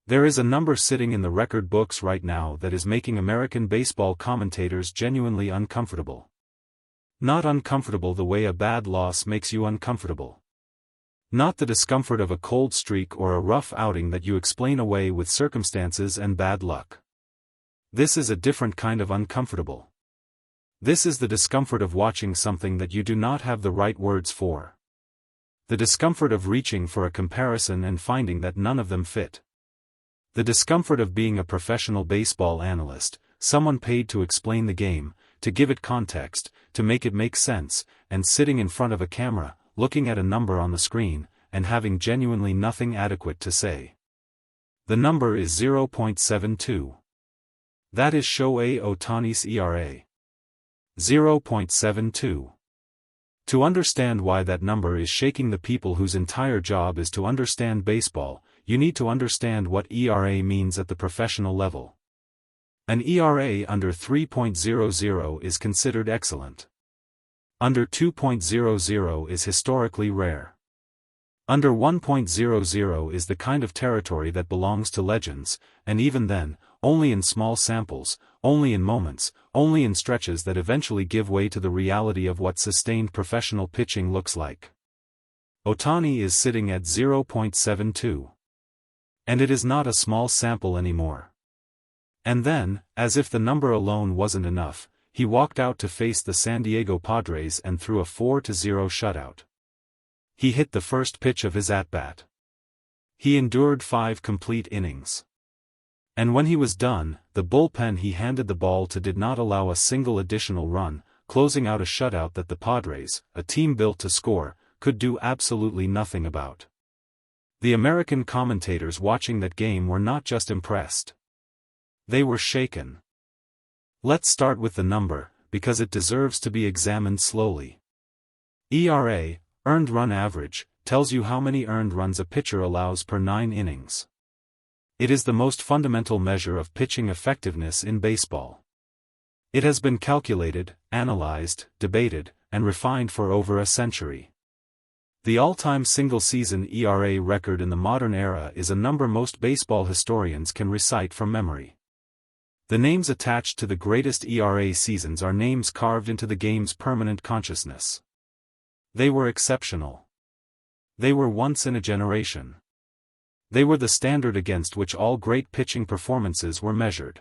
There is a number sitting in the record books right now that is making American baseball commentators genuinely uncomfortable. Not uncomfortable the way a bad loss makes you uncomfortable. Not the discomfort of a cold streak or a rough outing that you explain away with circumstances and bad luck. This is a different kind of uncomfortable. This is the discomfort of watching something that you do not have the right words for. The discomfort of reaching for a comparison and finding that none of them fit. The discomfort of being a professional baseball analyst, someone paid to explain the game, to give it context, to make it make sense, and sitting in front of a camera, looking at a number on the screen, and having genuinely nothing adequate to say. The number is 0.72. That is Shohei Ohtani's ERA. 0.72. To understand why that number is shaking the people whose entire job is to understand baseball, you need to understand what ERA means at the professional level. An ERA under 3.00 is considered excellent. Under 2.00 is historically rare. Under 1.00 is the kind of territory that belongs to legends, and even then, only in small samples, only in moments, only in stretches that eventually give way to the reality of what sustained professional pitching looks like. Ohtani is sitting at 0.72. And it is not a small sample anymore. And then, as if the number alone wasn't enough, he walked out to face the San Diego Padres and threw a 4-0 shutout. He hit the first pitch of his at-bat. He endured 5 complete innings. And when he was done, the bullpen he handed the ball to did not allow a single additional run, closing out a shutout that the Padres, a team built to score, could do absolutely nothing about. The American commentators watching that game were not just impressed. They were shaken. Let's start with the number, because it deserves to be examined slowly. ERA, earned run average, tells you how many earned runs a pitcher allows per 9 innings. It is the most fundamental measure of pitching effectiveness in baseball. It has been calculated, analyzed, debated, and refined for over a century. The all-time single-season ERA record in the modern era is a number most baseball historians can recite from memory. The names attached to the greatest ERA seasons are names carved into the game's permanent consciousness. They were exceptional. They were once in a generation. They were the standard against which all great pitching performances were measured.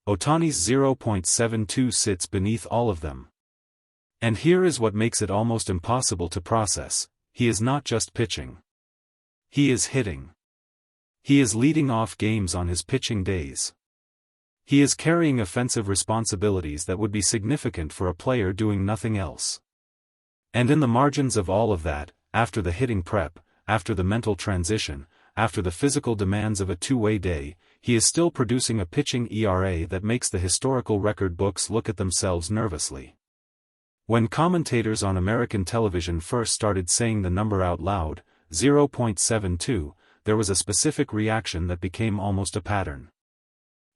Ohtani's 0.72 sits beneath all of them. And here is what makes it almost impossible to process: he is not just pitching. He is hitting. He is leading off games on his pitching days. He is carrying offensive responsibilities that would be significant for a player doing nothing else. And in the margins of all of that, after the hitting prep, after the mental transition, after the physical demands of a two-way day, he is still producing a pitching ERA that makes the historical record books look at themselves nervously. When commentators on American television first started saying the number out loud, 0.72, there was a specific reaction that became almost a pattern.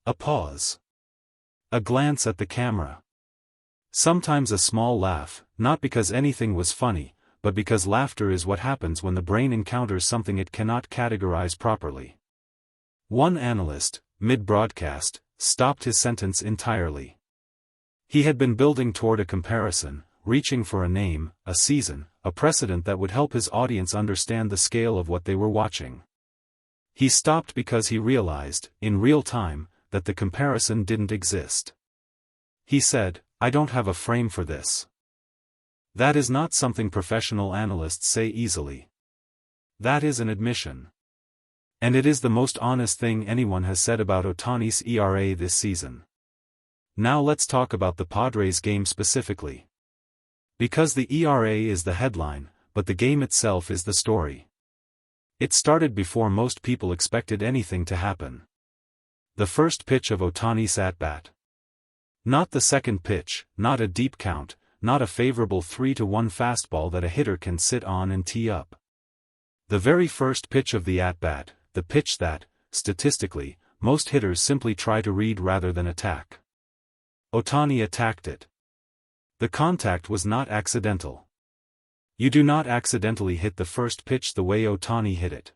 A pause. A glance at the camera. Sometimes a small laugh, not because anything was funny, but because laughter is what happens when the brain encounters something it cannot categorize properly. One analyst, mid-broadcast, stopped his sentence entirely. He had been building toward a comparison, reaching for a name, a season, a precedent that would help his audience understand the scale of what they were watching. He stopped because he realized, in real time, that the comparison didn't exist. He said, "I don't have a frame for this." That is not something professional analysts say easily. That is an admission. And it is the most honest thing anyone has said about Ohtani's ERA this season. Now let's talk about the Padres game specifically. Because the ERA is the headline, but the game itself is the story. It started before most people expected anything to happen. The first pitch of Ohtani's at-bat. Not the second pitch, not a deep count, not a favorable 3-1 fastball that a hitter can sit on and tee up. The very first pitch of the at-bat, the pitch that, statistically, most hitters simply try to read rather than attack. Ohtani attacked it. The contact was not accidental. You do not accidentally hit the first pitch the way Ohtani hit it.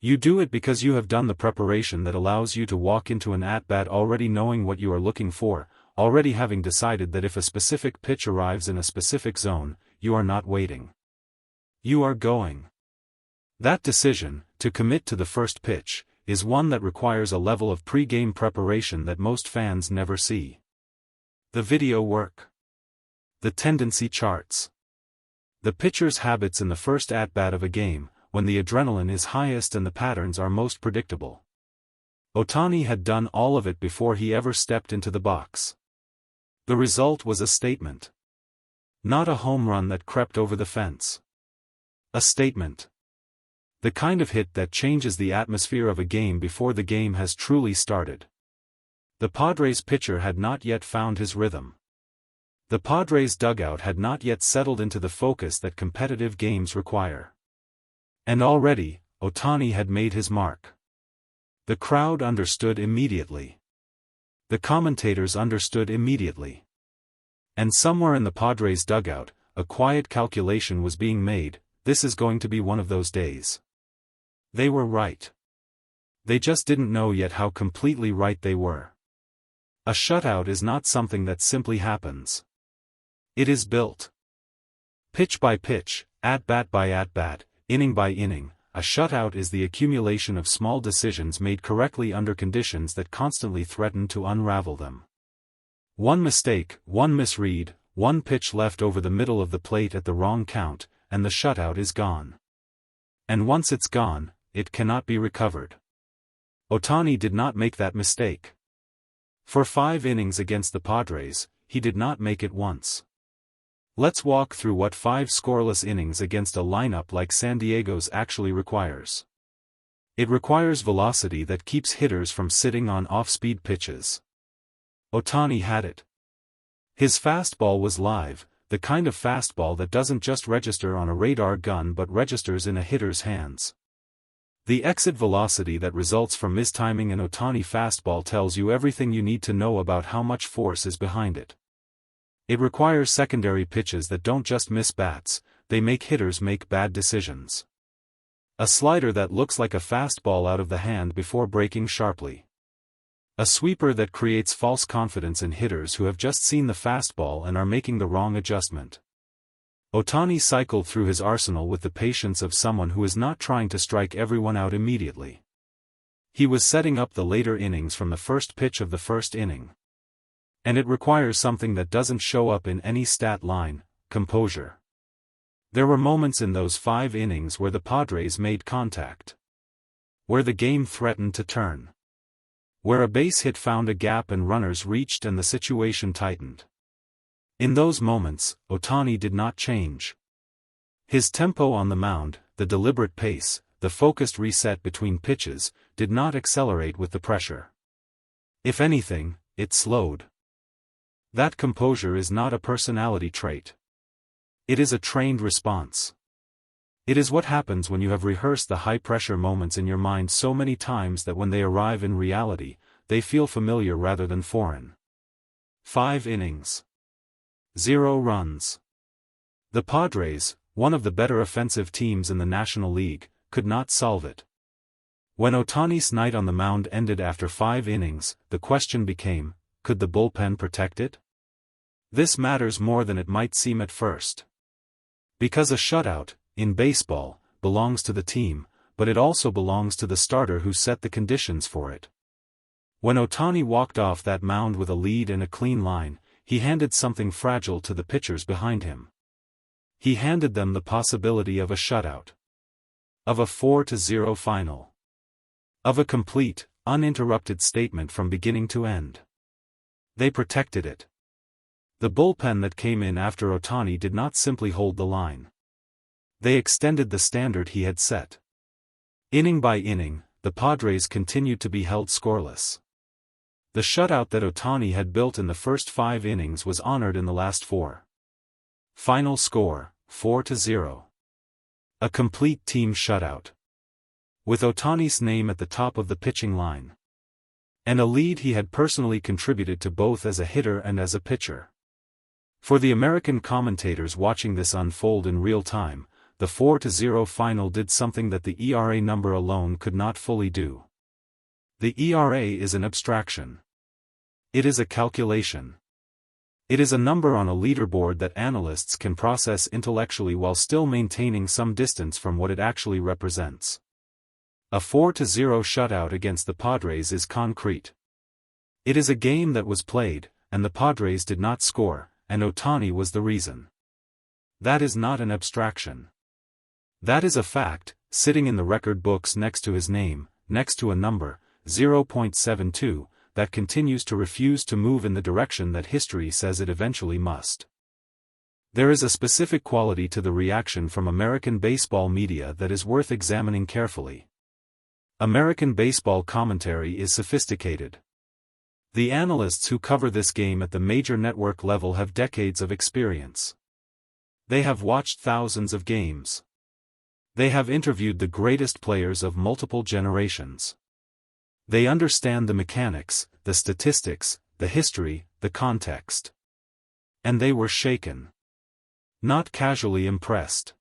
You do it because you have done the preparation that allows you to walk into an at-bat already knowing what you are looking for, already having decided that if a specific pitch arrives in a specific zone, you are not waiting. You are going. That decision, to commit to the first pitch, is one that requires a level of pre-game preparation that most fans never see. The video work. The tendency charts. The pitcher's habits in the first at-bat of a game, when the adrenaline is highest and the patterns are most predictable. Ohtani had done all of it before he ever stepped into the box. The result was a statement. Not a home run that crept over the fence. A statement. The kind of hit that changes the atmosphere of a game before the game has truly started. The Padres pitcher had not yet found his rhythm. The Padres dugout had not yet settled into the focus that competitive games require. And already, Ohtani had made his mark. The crowd understood immediately. The commentators understood immediately. And somewhere in the Padres dugout, a quiet calculation was being made: this is going to be one of those days. They were right. They just didn't know yet how completely right they were. A shutout is not something that simply happens. It is built. Pitch by pitch, at-bat by at-bat, inning by inning, a shutout is the accumulation of small decisions made correctly under conditions that constantly threaten to unravel them. One mistake, one misread, one pitch left over the middle of the plate at the wrong count, and the shutout is gone. And once it's gone, it cannot be recovered. Ohtani did not make that mistake. For 5 innings against the Padres, he did not make it once. Let's walk through what 5 scoreless innings against a lineup like San Diego's actually requires. It requires velocity that keeps hitters from sitting on off-speed pitches. Ohtani had it. His fastball was live, the kind of fastball that doesn't just register on a radar gun but registers in a hitter's hands. The exit velocity that results from mistiming an Ohtani fastball tells you everything you need to know about how much force is behind it. It requires secondary pitches that don't just miss bats, they make hitters make bad decisions. A slider that looks like a fastball out of the hand before breaking sharply. A sweeper that creates false confidence in hitters who have just seen the fastball and are making the wrong adjustment. Ohtani cycled through his arsenal with the patience of someone who is not trying to strike everyone out immediately. He was setting up the later innings from the first pitch of the first inning. And it requires something that doesn't show up in any stat line: composure. There were moments in those 5 innings where the Padres made contact. Where the game threatened to turn. Where a base hit found a gap and runners reached and the situation tightened. In those moments, Ohtani did not change. His tempo on the mound, the deliberate pace, the focused reset between pitches, did not accelerate with the pressure. If anything, it slowed. That composure is not a personality trait. It is a trained response. It is what happens when you have rehearsed the high-pressure moments in your mind so many times that when they arrive in reality, they feel familiar rather than foreign. 5 innings. 0 runs. The Padres, one of the better offensive teams in the National League, could not solve it. When Ohtani's night on the mound ended after 5 innings, the question became, could the bullpen protect it? This matters more than it might seem at first. Because a shutout, in baseball, belongs to the team, but it also belongs to the starter who set the conditions for it. When Ohtani walked off that mound with a lead and a clean line, he handed something fragile to the pitchers behind him. He handed them the possibility of a shutout. Of a 4-0 final. Of a complete, uninterrupted statement from beginning to end. They protected it. The bullpen that came in after Ohtani did not simply hold the line. They extended the standard he had set. Inning by inning, the Padres continued to be held scoreless. The shutout that Ohtani had built in the first 5 innings was honored in the last 4. Final score, 4-0. A complete team shutout. With Ohtani's name at the top of the pitching line. And a lead he had personally contributed to both as a hitter and as a pitcher. For the American commentators watching this unfold in real time, the 4-0 final did something that the ERA number alone could not fully do. The ERA is an abstraction. It is a calculation. It is a number on a leaderboard that analysts can process intellectually while still maintaining some distance from what it actually represents. A 4-0 shutout against the Padres is concrete. It is a game that was played, and the Padres did not score, and Ohtani was the reason. That is not an abstraction. That is a fact, sitting in the record books next to his name, next to a number, 0.72, that continues to refuse to move in the direction that history says it eventually must. There is a specific quality to the reaction from American baseball media that is worth examining carefully. American baseball commentary is sophisticated. The analysts who cover this game at the major network level have decades of experience. They have watched thousands of games. They have interviewed the greatest players of multiple generations. They understand the mechanics, the statistics, the history, the context. And they were shaken. Not casually impressed.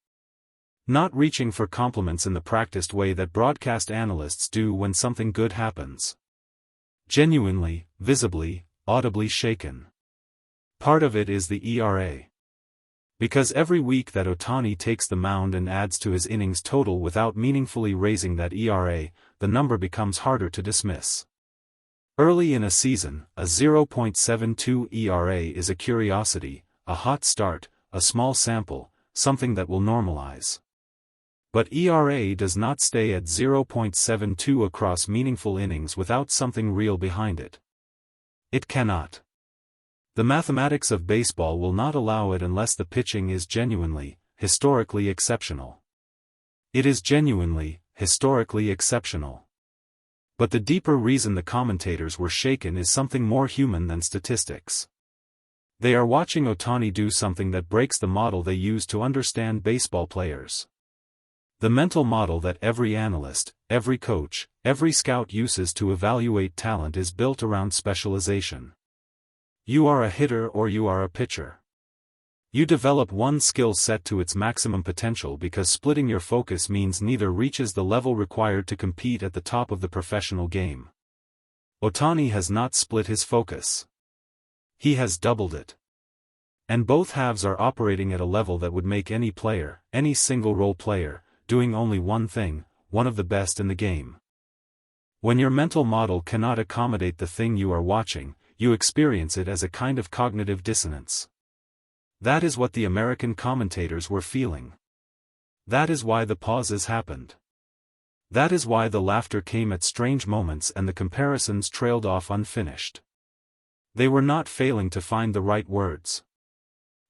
Not reaching for compliments in the practiced way that broadcast analysts do when something good happens. Genuinely, visibly, audibly shaken. Part of it is the ERA. Because every week that Ohtani takes the mound and adds to his innings total without meaningfully raising that ERA, the number becomes harder to dismiss. Early in a season, a 0.72 ERA is a curiosity, a hot start, a small sample, something that will normalize. But ERA does not stay at 0.72 across meaningful innings without something real behind it. It cannot. The mathematics of baseball will not allow it unless the pitching is genuinely, historically exceptional. It is genuinely, historically exceptional. But the deeper reason the commentators were shaken is something more human than statistics. They are watching Ohtani do something that breaks the model they use to understand baseball players. The mental model that every analyst, every coach, every scout uses to evaluate talent is built around specialization. You are a hitter or you are a pitcher. You develop one skill set to its maximum potential because splitting your focus means neither reaches the level required to compete at the top of the professional game. Ohtani has not split his focus. He has doubled it. And both halves are operating at a level that would make any player, any single role player, doing only one thing, one of the best in the game. When your mental model cannot accommodate the thing you are watching, you experience it as a kind of cognitive dissonance. That is what the American commentators were feeling. That is why the pauses happened. That is why the laughter came at strange moments and the comparisons trailed off unfinished. They were not failing to find the right words.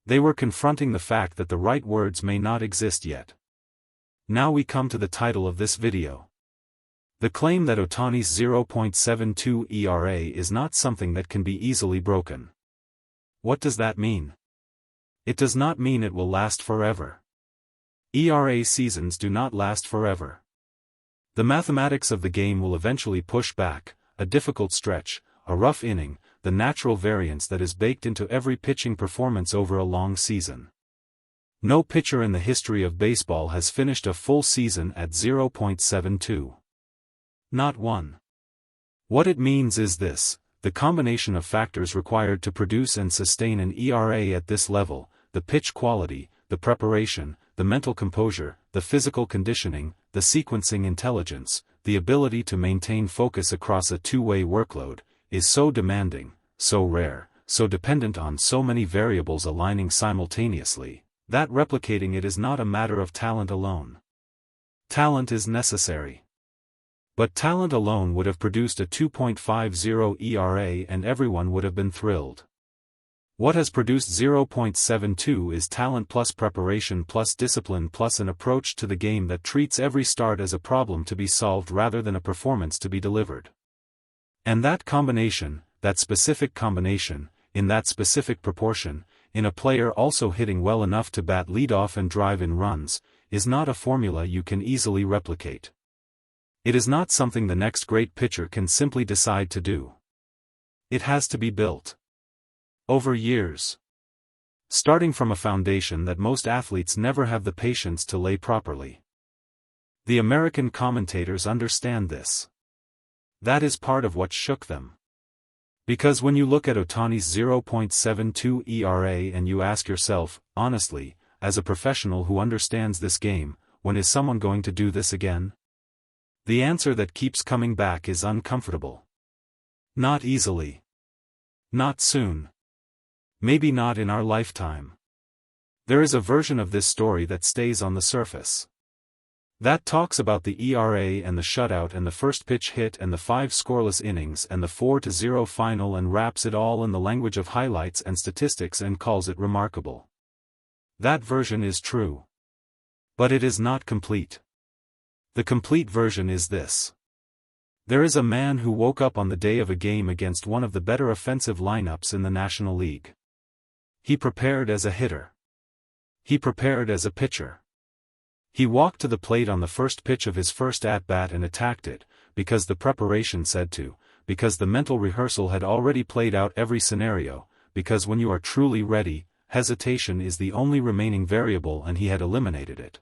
They were confronting the fact that the right words may not exist yet. Now we come to the title of this video. The claim that Ohtani's 0.72 ERA is not something that can be easily broken. What does that mean? It does not mean it will last forever. ERA seasons do not last forever. The mathematics of the game will eventually push back, a difficult stretch, a rough inning, the natural variance that is baked into every pitching performance over a long season. No pitcher in the history of baseball has finished a full season at 0.72. Not one. What it means is this: the combination of factors required to produce and sustain an ERA at this level, the pitch quality, the preparation, the mental composure, the physical conditioning, the sequencing intelligence, the ability to maintain focus across a two-way workload, is so demanding, so rare, so dependent on so many variables aligning simultaneously, that replicating it is not a matter of talent alone. Talent is necessary. But talent alone would have produced a 2.50 ERA and everyone would have been thrilled. What has produced 0.72 is talent plus preparation plus discipline plus an approach to the game that treats every start as a problem to be solved rather than a performance to be delivered. And that combination, that specific combination, in that specific proportion, in a player also hitting well enough to bat leadoff and drive in runs, is not a formula you can easily replicate. It is not something the next great pitcher can simply decide to do. It has to be built. Over years. Starting from a foundation that most athletes never have the patience to lay properly. The American commentators understand this. That is part of what shook them. Because when you look at Ohtani's 0.72 ERA and you ask yourself, honestly, as a professional who understands this game, when is someone going to do this again? The answer that keeps coming back is uncomfortable. Not easily. Not soon. Maybe not in our lifetime. There is a version of this story that stays on the surface. That talks about the ERA and the shutout and the first pitch hit and the 5 scoreless innings and the 4-0 final and wraps it all in the language of highlights and statistics and calls it remarkable. That version is true. But it is not complete. The complete version is this. There is a man who woke up on the day of a game against one of the better offensive lineups in the National League. He prepared as a hitter. He prepared as a pitcher. He walked to the plate on the first pitch of his first at-bat and attacked it, because the preparation said to, because the mental rehearsal had already played out every scenario, because when you are truly ready, hesitation is the only remaining variable and he had eliminated it.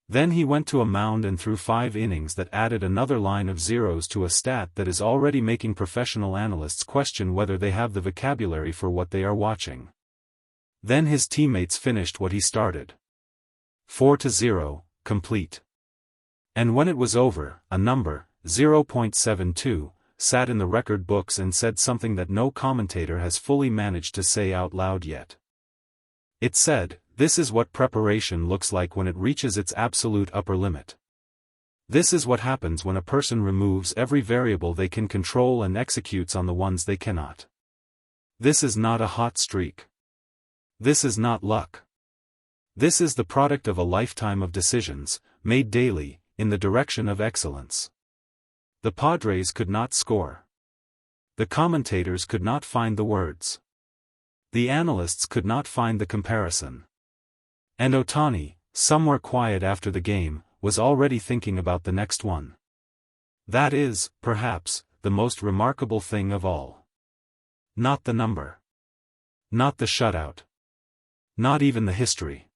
Then he went to a mound and threw 5 innings that added another line of zeros to a stat that is already making professional analysts question whether they have the vocabulary for what they are watching. Then his teammates finished what he started. 4-0, complete. And when it was over, a number, 0.72, sat in the record books and said something that no commentator has fully managed to say out loud yet. It said, this is what preparation looks like when it reaches its absolute upper limit. This is what happens when a person removes every variable they can control and executes on the ones they cannot. This is not a hot streak. This is not luck. This is the product of a lifetime of decisions, made daily, in the direction of excellence. The Padres could not score. The commentators could not find the words. The analysts could not find the comparison. And Ohtani, somewhere quiet after the game, was already thinking about the next one. That is, perhaps, the most remarkable thing of all. Not the number. Not the shutout. Not even the history.